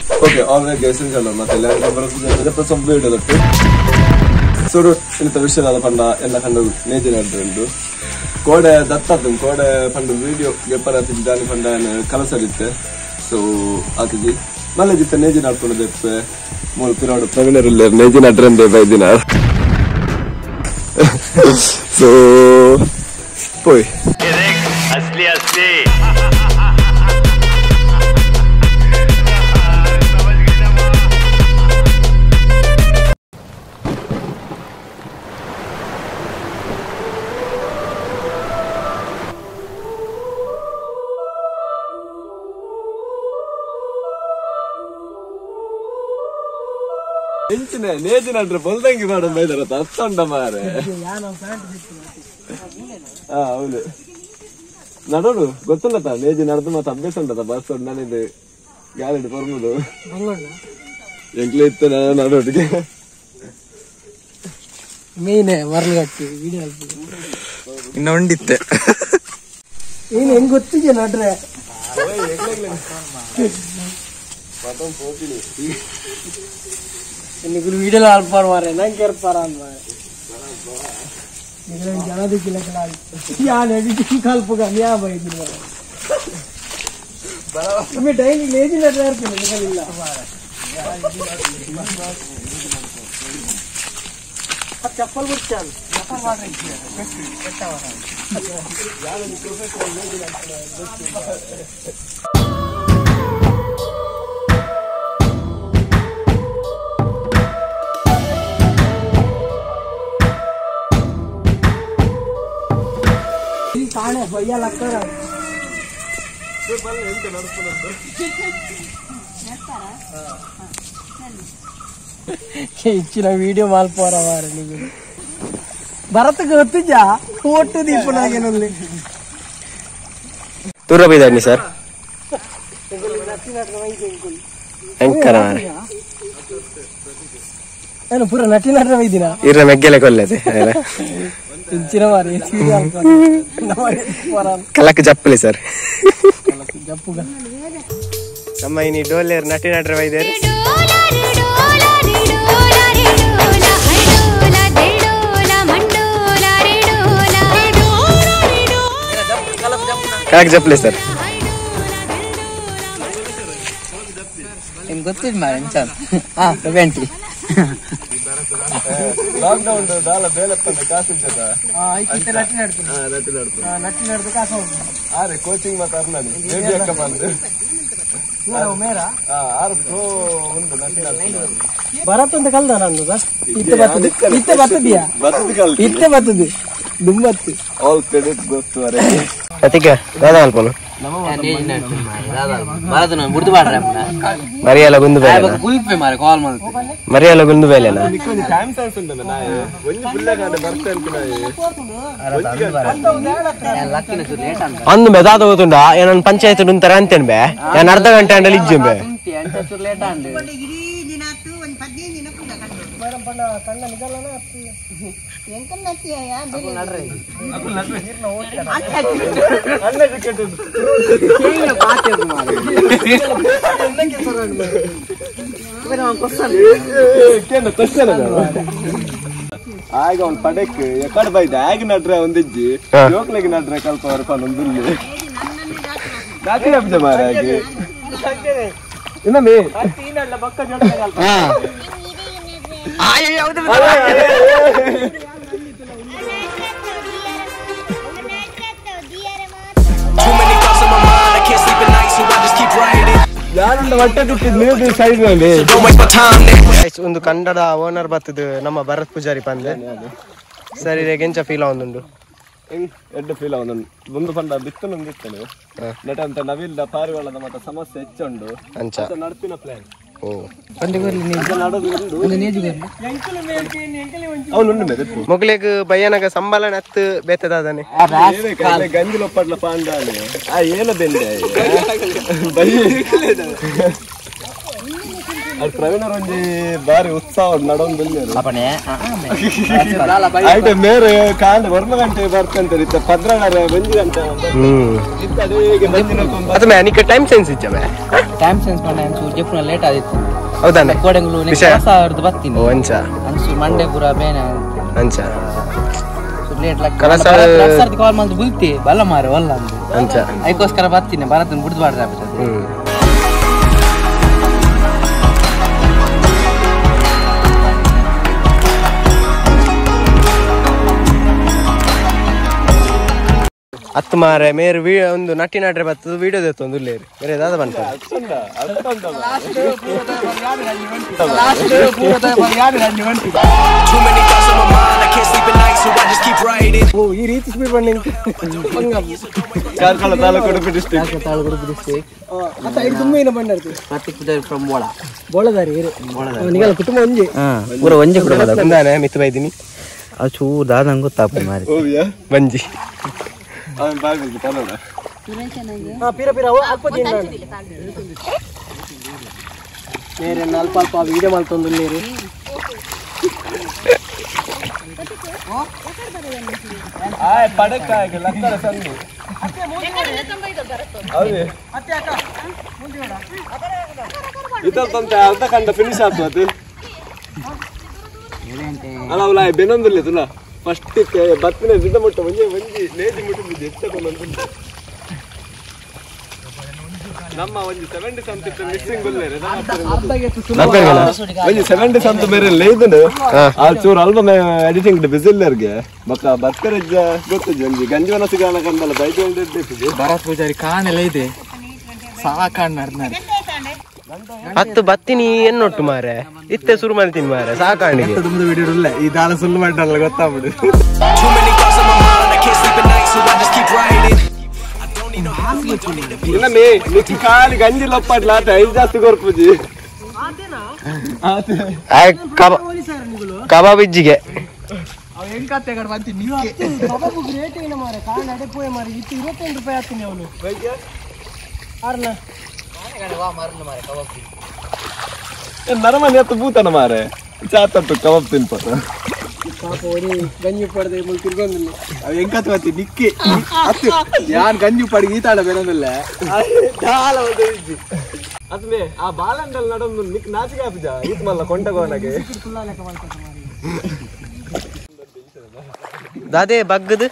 Oke, alright guys, inshallah matella berapa sampai video itu. Suruh ini terus ada panda yang akan nejen ada itu. Kode data tuh kode panda video gepara tidak panda kalau sedikit. So aku malah jadi nejen ada pun ada mau periode premier layer nejen ada rende by dinar. So, boy. Asli. Inchine nejen adre boldangi maadu maidara tattanda mare. Avulu. Nadodu gottilla ta nejen nadadu mata abbesanda ta bus nanidu gaalidu pormudu. Bangonna. Engle ittana nadodige. Meene varlagatti video alti. Inna unditte. Ene eng gottije nadre. Oy egle. Patam pokini. Ini guru video la alpar mare na ker paran mare ini jana de kila kala ya ne di kalpuga niya bhai din mare barabar me daily lazy na tayar kare nikalla ab chappal butchan chappal mare ketta wara ya ne professional lazy na ತಾನೆ ಭಯ್ಯ ಲಕ್ಕರ ಬಲ್ಲ ಎಂತ ನಡ್ಕೊಂಡು ಇಚ್ಚಿನ video ಮಾಲ್ಪೋರ ಮಾರ ನೀವು ಭರತಕ್ಕೆ ಗೊತ್ತಿದ್ದ ಒಟ್ಟು ದೀಪನಾಗೇನಲ್ಲಿ ತೂರ ಬೈದಾನಿ sir ಅಂಕರ ಏನು ಪೂರ ನಟಿ ನಟರ ಬೈದಿನ ಇರ ಮೆಗ್ಗೆಲೆ ಕೊಲ್ಲದೆ ಇಂಚಿನ ಮಾರಿ ಕಲಕ್ ಜಪ್ಪಲಿ ಸರ್ ಜಪ್ಪುಗ ನಮ್ಮ ಇನಿ ಡೋಲೇರ್ ನಟಿ ನಟರ ಬೈದೇರು ಕಲಕ್ ಜಪ್ಪಲಿ ಸರ್ ನಿಮ್ಗೆ ಗೊತ್ತಿಲ್ಲ ಮಾರ ಎಂಚನ್ ಬೆಂಟಿ ಲಾಕ್ಡೌನ್ ದಾಲ ಬೇಲಪ್ಪಂದ ಕಾಸು ಇದ್ದದ ನಟಿ ನಡ್ದು ಕಾಸು ಆರೆ ಕೋಚಿಂಗ್ ಮಾತ್ರ ಅರ್ನಾಡಿ ಬೇಬಿ ಅಕ್ಕ ಬಂದು ಭರತ್ ಅಂತ ಕಲ್ದ ನಂದು ಇತ್ತೆ ಬರ್ತದೆ ದುಂಬತ್ತು ಆಲ್ ಕ್ರೆಡಿಟ್ ಗೊತ್ತು ಅರೆ ಅತಿಕ ದಾದಾ ಅಲ್ಪನು ಮರಿಯಲ್ಲ ಗುಂದು ಬೇಲೆ ಮರಿಯಲ್ಲ ಗುಂದು ಬೇಲೆನಾ ಅಂದು ಬೆ ದಾದ ಹೋಗುಂಡ ಏನ ಪಂಚಾಯತ್ ಉಂತಾರೆ ಅಂತೇನ್ ಬೆ ನಾನು ಅರ್ಧ ಗಂಟೆ ಅಂಡಲ್ಲಿ ಇಜ್ಜು ಬೆ ಆಗ ಅವ್ನು ಪಡಕ್ ಎಕಡೆ ಬೈದ ಆಗ ನಡ್ರೆ ಒಂದಿಜ್ಜಿ ಜೋಕ್ಲಿಗೆ ನಡ್ರೆ ಕಲ್ಪ ಹೊರಕೊಂಡು ಒಂದು ನಾಟಿ ಹಬ್ಬ ಮಾರ ಹಾಗೆ ಇನ್ನೊಮ್ಮೆ ಒಂದು ಕನ್ನಡ ಓನರ್ ಬರ್ತದ ನಮ್ಮ ಭರತ್ ಪೂಜಾರಿ ಪಂದೆ ಸರಿ ಎಂಚ ಫೀಲ್ ಆವೊಂದುಂಡು ಎಡ್ಡೆ ಫೀಲ್ ಆವೊಂದುಂಡು ಒಂದು ಪಂಡ ಬಿತ್ತನೊಂದು ಇತ್ತಲು ನೆಟ ಅಂತ ನವಿಲ್ದ ಪಾರಿವಾಳದ ಮಟ್ಟ ಸಮಸ್ಯೆ ಹೆಚ್ಚುಂಡು ಅಂಚ ನಡ್ಪಿನ ಪ್ಲಾನ್ ಮೊಗಲಿಗೆ ಬಯ್ಯನಾಗ ಸಂಬಳ ನತ್ತು ಬೇತದಾನೆ ಗಂಜಿಲೊಪ್ಪಡ್ಲ ಪಾಂಡಾನೆ ಆ ಏನ ಬೆಂದೆ ಪ್ರವೀಣರ್ ಒಂಜಿ ಬಾರಿ ಉತ್ಸಾಹ ನಡೊಂದು ಮೇರೆ ಕಾಂಡ ವರ್ಮ ಗಂಟೆ ಬರ್ತಂತಾರೆ ಇತ್ತ 11 ಗಂಟೆ ಅದು ನಿಕ್ಕೆ ಟೈಮ್ ಸೆನ್ಸ್ ಇಚ್ಚ ಟೈಮ್ ಸೆನ್ಸ್ ಮಾಡಿ ಅನ್ಸು ಜೆಫ್ನ ಲೇಟ್ ಆದಿತ್ತು ಹೌದಾನೆ ಕೋಡೆಂಗ್ಳು ನೆಕ್ಸ್ಟ್ ಅವ್ರದ್ದು ಬರ್ತೀನಿ ಅಂಚ ಅನ್ಸು ಮಂಡೆ ಪೂರ ಬೇನೆ ಅಂಚ ಲೇಟ್ ಸರ್ತಿ ಕಾಲ್ ಮಾಡಿ ಬುಲ್ತಿ ಬಲ್ಲ ಮಾರೆ ಒಲ್ಲ ಅಂದು ಅಂಚ ಅದಕ್ಕೋಸ್ಕರ ಬರ್ತೀನಿ ಬರತ್ತನ್ನು ಬಿಡ್ದು ಬಾಡ್ರೆ ಆಗ್ತದೆ ಹತ್ತು ಮಾರೆ ಮೇರು ಒಂದು ನಟಿ ನಾಟ್ರೆ ಬರ್ತದೆ ವಿಡಿಯೋ ದೇತ್ತು ಒಂದು ಉಳ್ಳೇರಿ ಬೇರೆ ದಾದ ಬಂತ ಈ ರೀತಿ ಸ್ಪೀಡ್ ಬಂಡಿ ತಾಲೂಕು ಡಿಸ್ಟ್ರಿಕ್ಟ್ ತುಂಬ ಬಂದಿರ್ತೀವಿ ಫ್ರಮ್ ಬೋಳದಾರಿ ನಿಗಲ್ಲ ಕುಟುಂಬ ಒಂಜಿ ಪೂರ ಒಂಜಿ ಕುಟುಂಬ ಬಂದಾನೆ ಮಿತ್ ಬೈದಿನಿ ಅದು ಚೂ ದಾದಂಗೆ ಗೊತ್ತಾಪ ಮಾರಿ ಬಂಜಿ ಅಲ್ಪ ಅಲ್ಪ ವಿಡಿಯೋ ಮಾಡ್ತಂದು ನೀರು ಅರ್ಧ ಕಂಡ ಫಿನಿಶ್ ಆಗ್ತದೆ ಅಲ್ಲ ಅವಳ ಬೆನ್ನೊಂದಿಲ್ಲ ತುಲ ಫಸ್ಟ್ ಬತ್ತಿನ ಜಿಡ್ಡ ಮುಟ್ಟ ಒಂಜಿ ನೇಜಿ ಮುಟ್ಟಿದ್ದು ಎಷ್ಟೊಂದು ನಮ್ಮ ಒಂಜಿ 70 ಸಂತಿತ್ತು ಮಿಕ್ಸಿಂಗ್ ಗುಲ್ಲೇರೆ ಒಂಜಿ 70 ಸಂತ ಬೇರೆ ಲೇದನು ಆ ಚೂರು ಆಲ್ಬಮ್ ಎಡಿಟಿಂಗ್ ಬಿಸಿಲ್ಲರ್ಗೆ ಬಕ್ಕ ಬಕ್ಕರಜ್ಜ ಗೊತ್ತಜ್ಜ ಒಂಜಿ ಗಂಜವನ ಸಿಗಾನ ಕಂದಲ್ಲ ಬೈಕ್ ಇಟ್ಟಿದೆ ಭರತ್ ಪೂಜಾರಿ ಕಾಣೆಲ್ಲ ಇದೆ ಸಾಕಾಣ್ ನಡ್ನಾಡಿ ಹತ್ತು ಬತ್ತಿನಿ ಎನ್ನೊಟ್ಟು ಮಾರೆ ಇತ್ತೆ ಶುರು ಮಾಡ್ತೀನಿ ಮಾರೆ ಸಾಕಾಣಿಗೆ ವಿಡಿಯೋ ಇಲ್ಲ ಈ ದಾಳ ಸುಳ್ಳು ಮಾಡಲ್ಲ ಗೊತ್ತಾಗ್ಬಿಡು ಖಾಲಿ ಗಂಜಿ ಲಪ್ಪಾಟ್ಲ ಆತ ಐದು ಜಾಸ್ತಿ ಕೊರ್ಪುಜಿ ಕಬಾಬ್ ಇಜ್ಜಿಗೆ ನರಮನೆ ಹತ್ತು ಭೂತನ ಮಾರೆ ಚಾತಟ್ಟು ಕಬಾಬ್ ತಿನ್ಪತ ಗಂಜಿ ಪಡೆದ ತಿರ್ಗೊಂದಿಲ್ಲ ಅವ್ ಹೆಂಗತ್ ಬತ್ತಿ ನಿಕ್ಕಿ ಯಾನ್ ಗಂಜಿ ಪಡಿ ಈತಾಡ ಬೇನಲ್ಲ ಅದ್ಮೇ ಆ ಬಾಲಂಡಲ್ ನಡೊಂದು ನಿಕ್ ನಾಚಿಗೆ ಹಾಪಿಜ ಈತ್ ಮಲ್ಲ ಕೊಂಟಗೋನಗೆ ದಾದೆ ಬಗ್ಗದು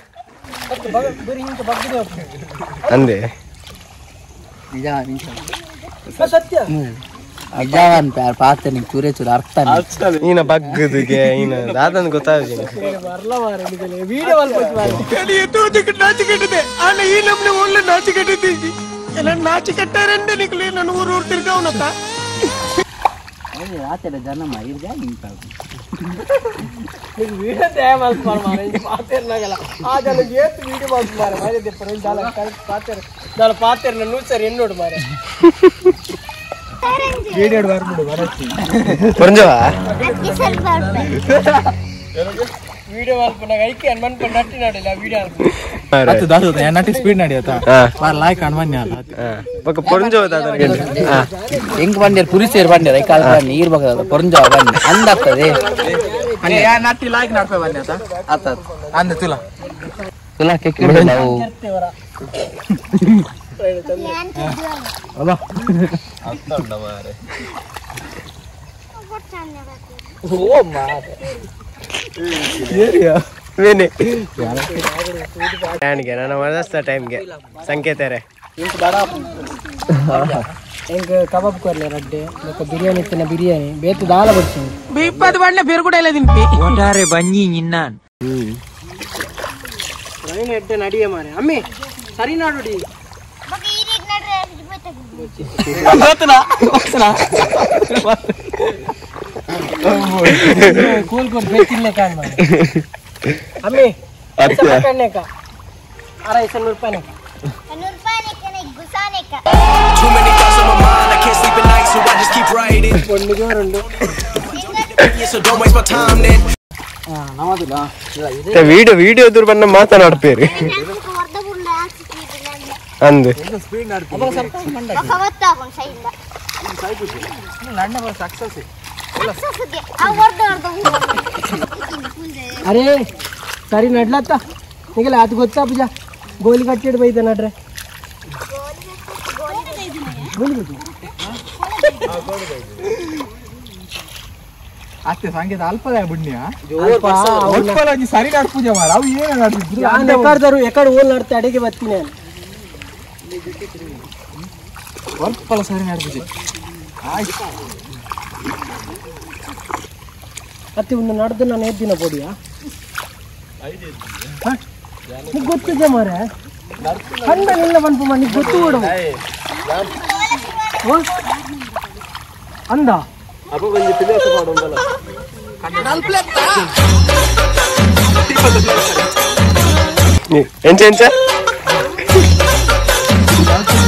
ಅಂದೆ ನಿಜ ಸತ್ಯ ಅಜ್ಜಾವನ್ ಪ್ಯಾರ್ ಪಾತೆ ನಿಂಗೆ ಚೂರೇ ಚೂರು ಅರ್ಥ ಈನ ಬಗ್ಗದಿಗೆ ಈನ ದಾದನ್ ಗೊತ್ತಾಗ ಆತರ ಜನ ಮೈರ್ಗ ನಿಂತ ಪಾತ್ರ ನೂಚರ್ ಎನ್ನೋಡು ಮಾರೆ వీడియో వాళ్ళకున్నా ఐకి అన్మన్ నట్టి నాడిలా వీడియో అత దాదు నట్టి స్పీడ్ నడియత వార్ లైక్ అన్మన్ యాల ఒక పొరంజో దాదన ಎಂಗ್ ಬಂದಿರ್ ಪುರಿಸೇರ್ ಬಂದಿರ್ ಐ ಕಾಲ್ ಬನ್ನಿ ಇರ್ಬೇಕು ಪೊರಂಜೋ ಬನ್ನಿ ಅಂದಾಗ್ತದೆ ಯಾ ನಟ್ಟಿ ಲೈಕ್ ನಡ್ಪೆ ಬನ್ನಿ ಅತ ಅಂದ ತುಲ ಕೆಕ್ಕಿಡ ನಾವು ಅಬ್ಬಾ ಅತ್ತಂಡ ಮಾರೆ ಓ ಮಾರೆ ಏರಿಯಾ ವೇನೆ ಯಾನಿಗೆ ನನ್ನ ಮನಸ್ಸ ಟೈಮ್ಗೆ ಸಂಕೇತಾರೆ ಇಂತ ಬಡ ಎಂಗ ಕಬಾಬ್ ಕೊರ್ಲೆ ರಡ್ಡೆ ಲಕ ಬಿರಿಯಾನಿ ತಿನ್ನ ಬಿರಿಯಾನಿ ಬೇತು ದಾಲ ಬಡ್ಸಿನಿ ಬಿಪ್ಪದ ಬಣ್ಣ ಬೇರು ಕೂಡ ಇಲ್ಲ ತಿನ್ಪಿ ಒಟ್ಟಾರೆ ಬನ್ನಿ ನಿನ್ನಾನ್ ರೈನ್ ಎಡ್ಡೆ ನಡಿಯ ಮಾರೆ ಅಮ್ಮಿ ಸರಿ ನಾಡುಡಿ ಕೂಲ್ ಕೂಲ್ ಬೇಕಿಲ್ಲ ಕಾಣ್ ಮಾರೆ ಅಮ್ಮಿ करने का 250 रुपए Too many thoughts on my mind, I can't sleep at night, so I just keep writing. So don't waste my time then. Video దూర పన్న మాట్లాడతారు అందు అరే సరి నడ్లత్త నీకు అది ಗೊತ್ತಾ ಪೂಜ ಗೋಲಿ ಕಟ್ಟಿಡ್ ಬೈದ ನಡ್ರೆ ಅತ್ತೆ ಸಂಗೀತ ಅಲ್ಪದ ಬುಣ್ಯ ಸರಿ ನಾಡ್ ಪೂಜೆ ಮಾರ ಅವು ಏನ ಎಕಡ್ದರು ಎಕಡೆ ಓಲ್ ನಡ್ತೆ ಅಡಿಗೆ ಬರ್ತೀನಿ ಅಲ್ಪಲ ಸರಿ ನಾಡ್ ಪೂಜೆ ಆಯ್ತು ಅತ್ತೆ ಒಂದು ನಡೆದು ನಾನು ಎದ್ದಿನ ಪೊಡಿಯಾ ಗೊತ್ತಿದ್ದೆ ಮಾರೆ ಕಂಡನೆಲ್ಲ ಬಂದು ಮನೆಗೆ ಗೊತ್ತು ಬಿಡು ಅಂದ ಅಪ್ಪ ಬಂದು ತಿಳಿಯಾಸ ಮಾಡೋದಲ್ಲ ಎಂಚ ಎಂಚ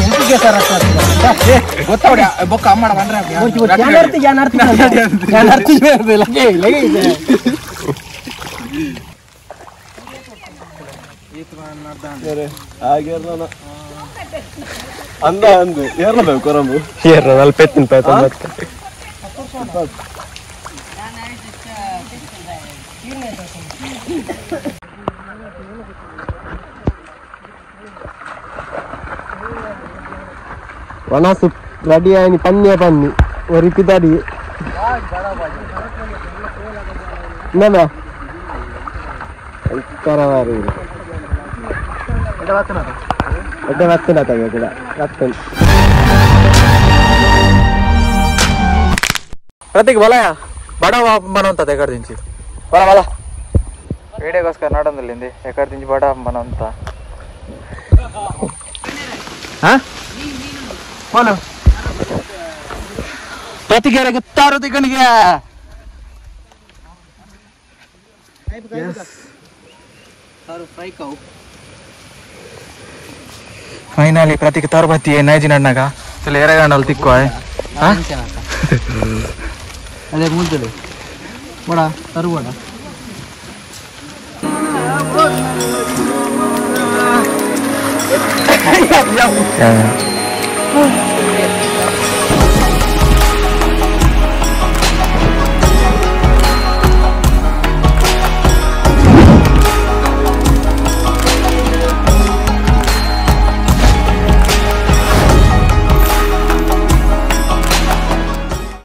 ಎಂಟಿಗೆ ಸರ್ ಗೊತ್ತಾವಡ ಬೊಕ್ಕ ಅಮ್ಮಡ ಬಂದ್ರೆ ಹಾಗೆ ಅಂದ ಅಂದು ಏರ್ಲಬೇಕು ಕೊರಂಬು ಏರ್ನ 40 ರೂಪಾಯಿ 90 ವನಸು ರೆಡಿ ಆಯ್ನಿ ಪನ್ನಿಯ ಪನ್ನಿ ಒರಿಪಿ ತಡಿ ಇನ್ನೊಮ್ಮೆ ಕರವಾರಿ ಎಡ್ಡೆ ಬತ್ತನ ತಗ ಕೂಡ ಬತ್ತನ ಪ್ರತಿಕ್ ಬಲಯ ಬಡವ ಬನವಂತ ಎಕಡ್ ದಿಂಚಿ ಬಲ ಬಲ ವಿಡಿಯೋಗೋಸ್ಕರ ನೋಡೋದಿಲ್ಲ ಎಕಡ್ ದಿಂಚಿ ಬಡ ಬನವಂತ बोलो प्रतिक्रिया गुत्तारो तिकणिगे फाइनली प्रतीक तार बत्ती है नैजी नडनागा चल एरगंडल तिक्को है हां अरे मुद्दले बड़ा तारू बड़ा Yeah.